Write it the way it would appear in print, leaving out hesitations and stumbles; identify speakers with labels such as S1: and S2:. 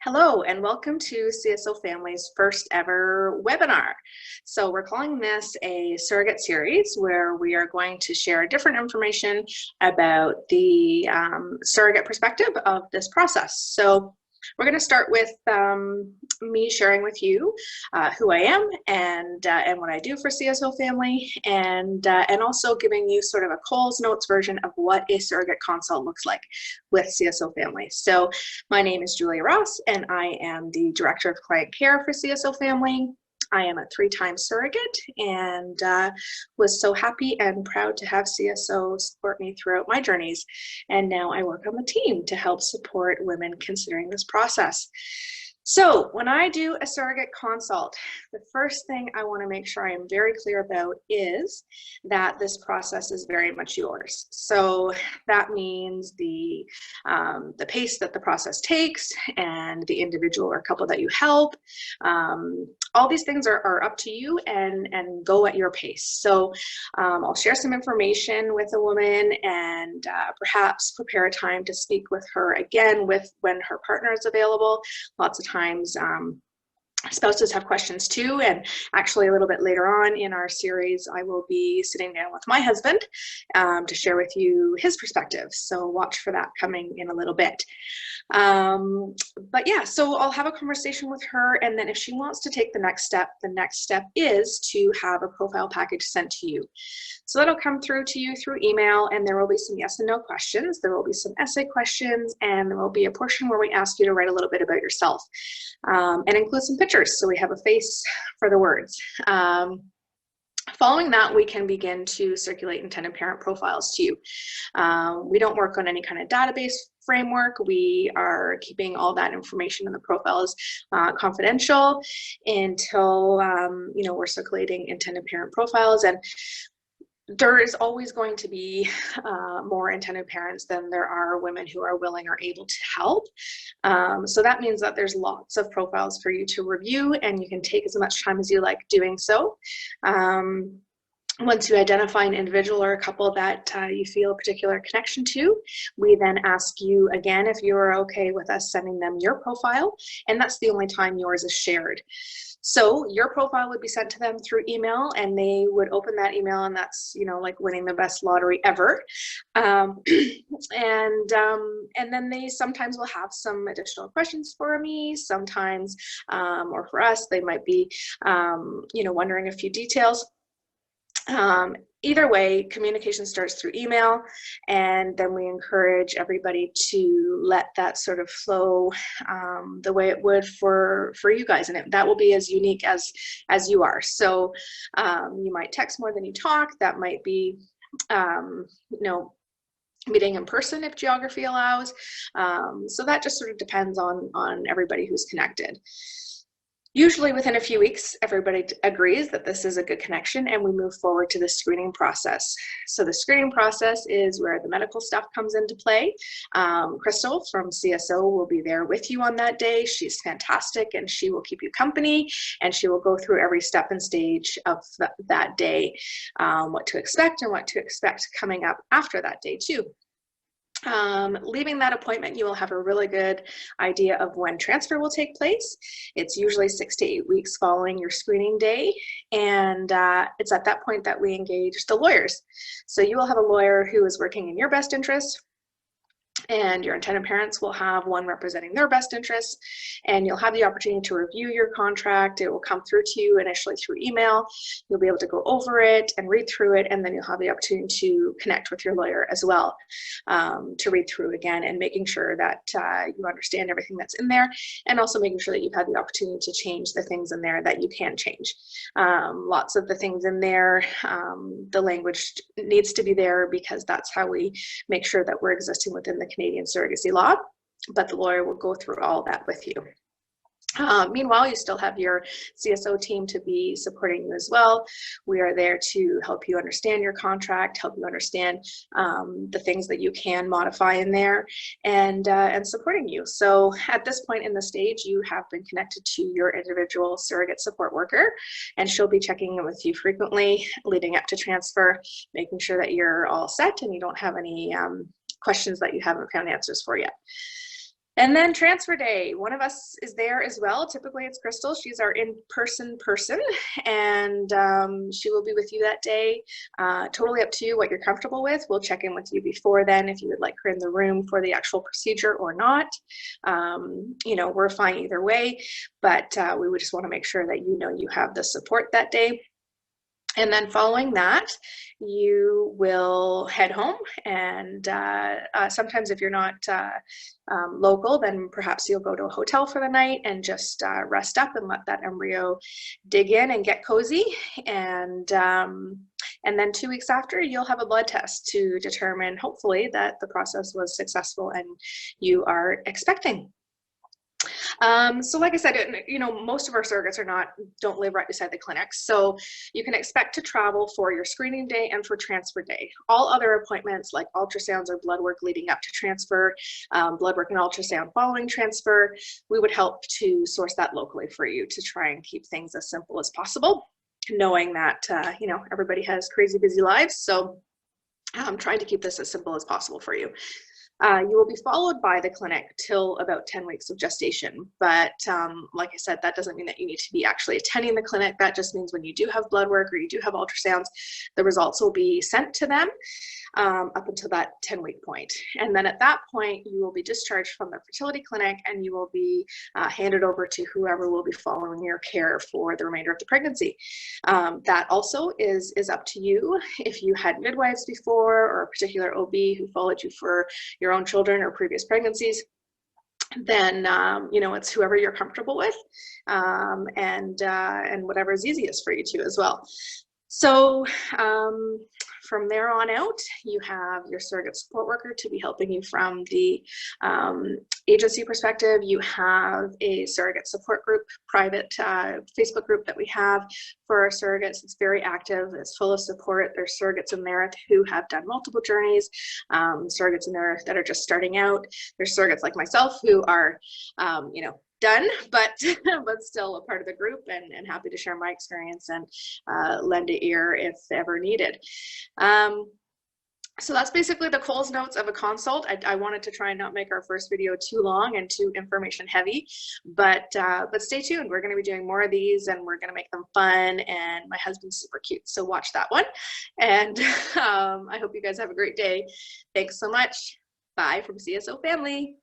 S1: Hello and welcome to CSO Family's first ever webinar. So we're calling this a surrogate series where we are going to share different information about the surrogate perspective of this process. So we're going to start with me sharing with you who I am and what I do for CSO Family, and also giving you sort of a Cole's Notes version of what a surrogate consult looks like with CSO Family. So my name is Julia Ross, and I am the Director of Client Care for CSO Family. I am a 3-time surrogate and was so happy and proud to have CSO support me throughout my journeys. And now I work on the team to help support women considering this process. So when I do a surrogate consult, the first thing I want to make sure I am very clear about is that this process is very much yours. So that means the pace that the process takes and the individual or couple that you help. All these things are up to you and go at your pace. So I'll share some information with a woman and perhaps prepare a time to speak with her again when her partner is available. Lots of times spouses have questions too, and actually a little bit later on in our series I will be sitting down with my husband to share with you his perspective, so watch for that coming in a little bit. But yeah, so I'll have a conversation with her, and then if she wants to take the next step is to have a profile package sent to you. So that'll come through to you through email, and there will be some yes and no questions, there will be some essay questions, and there will be a portion where we ask you to write a little bit about yourself and include some pictures so we have a face for the words. Following that, we can begin to circulate intended parent profiles to you. We don't work on any kind of database framework. We are keeping all that information in the profiles confidential until we're circulating intended parent profiles. And there is always going to be more intended parents than there are women who are willing or able to help. So that means that there's lots of profiles for you to review, and you can take as much time as you like doing so. Once you identify an individual or a couple that you feel a particular connection to, we then ask you again if you're okay with us sending them your profile, and that's the only time yours is shared. So your profile would be sent to them through email, and they would open that email, and that's, like winning the best lottery ever. And then they sometimes will have some additional questions for me. Sometimes, or for us, they might be, wondering a few details. Either way, communication starts through email, and then we encourage everybody to let that sort of flow the way it would for you guys, and that will be as unique as you are. So you might text more than you talk. That might be meeting in person if geography allows. So that just sort of depends on everybody who's connected. Usually within a few weeks, everybody agrees that this is a good connection, and we move forward to the screening process. So the screening process is where the medical stuff comes into play. Crystal from CSO will be there with you on that day. She's fantastic, and she will keep you company, and she will go through every step and stage of that day, what to expect and what to expect coming up after that day too. Leaving that appointment, you will have a really good idea of when transfer will take place. It's usually 6 to 8 weeks following your screening day, and it's at that point that we engage the lawyers. So you will have a lawyer who is working in your best interest, and your intended parents will have one representing their best interests, and you'll have the opportunity to review your contract. It will come through to you initially through email. You'll be able to go over it and read through it, and then you'll have the opportunity to connect with your lawyer as well to read through again, and making sure that you understand everything that's in there, and also making sure that you've had the opportunity to change the things in there that you can change. Lots of the things in there, the language needs to be there because that's how we make sure that we're existing within the Canadian surrogacy law, but the lawyer will go through all that with you. Meanwhile, you still have your CSO team to be supporting you as well. We are there to help you understand your contract, help you understand the things that you can modify in there, and supporting you. So at this point in the stage, you have been connected to your individual surrogate support worker, and she'll be checking in with you frequently leading up to transfer, making sure that you're all set and you don't have any questions that you haven't found answers for yet. And then transfer day, one of us is there as well. Typically it's Crystal. She's our in-person person, and she will be with you that day. Totally up to you what you're comfortable with. We'll check in with you before then if you would like her in the room for the actual procedure or not. You know, we're fine either way, but we would just want to make sure that you know you have the support that day. And then following that, you will head home, and sometimes if you're not local, then perhaps you'll go to a hotel for the night and just rest up and let that embryo dig in and get cozy. And then 2 weeks after, you'll have a blood test to determine, hopefully, that the process was successful and you are expecting. So like I said, you know, most of our surrogates don't live right beside the clinics. So you can expect to travel for your screening day and for transfer day. All other appointments like ultrasounds or blood work leading up to transfer, blood work and ultrasound following transfer, we would help to source that locally for you to try and keep things as simple as possible, knowing that, you know, everybody has crazy busy lives. So I'm trying to keep this as simple as possible for you. You will be followed by the clinic till about 10 weeks of gestation. But like I said, that doesn't mean that you need to be actually attending the clinic. That just means when you do have blood work or you do have ultrasounds, the results will be sent to them up until that 10-week point. And then at that point, you will be discharged from the fertility clinic and you will be handed over to whoever will be following your care for the remainder of the pregnancy. That also is up to you. If you had midwives before or a particular OB who followed you for your own children or previous pregnancies, then you know, it's whoever you're comfortable with, and whatever is easiest for you too as well. So from there on out, you have your surrogate support worker to be helping you from the agency perspective. You have a surrogate support group, private Facebook group that we have for our surrogates. It's very active. It's full of support. There's surrogates in there who have done multiple journeys, surrogates in there that are just starting out. There's surrogates like myself who are, you know, done, but still a part of the group, and happy to share my experience and lend an ear if ever needed. So that's basically the Coles notes of a consult. I wanted to try and not make our first video too long and too information heavy, but stay tuned. We're going to be doing more of these, and we're going to make them fun, and my husband's super cute, so watch that one. And I hope you guys have a great day. Thanks so much. Bye from CSO family.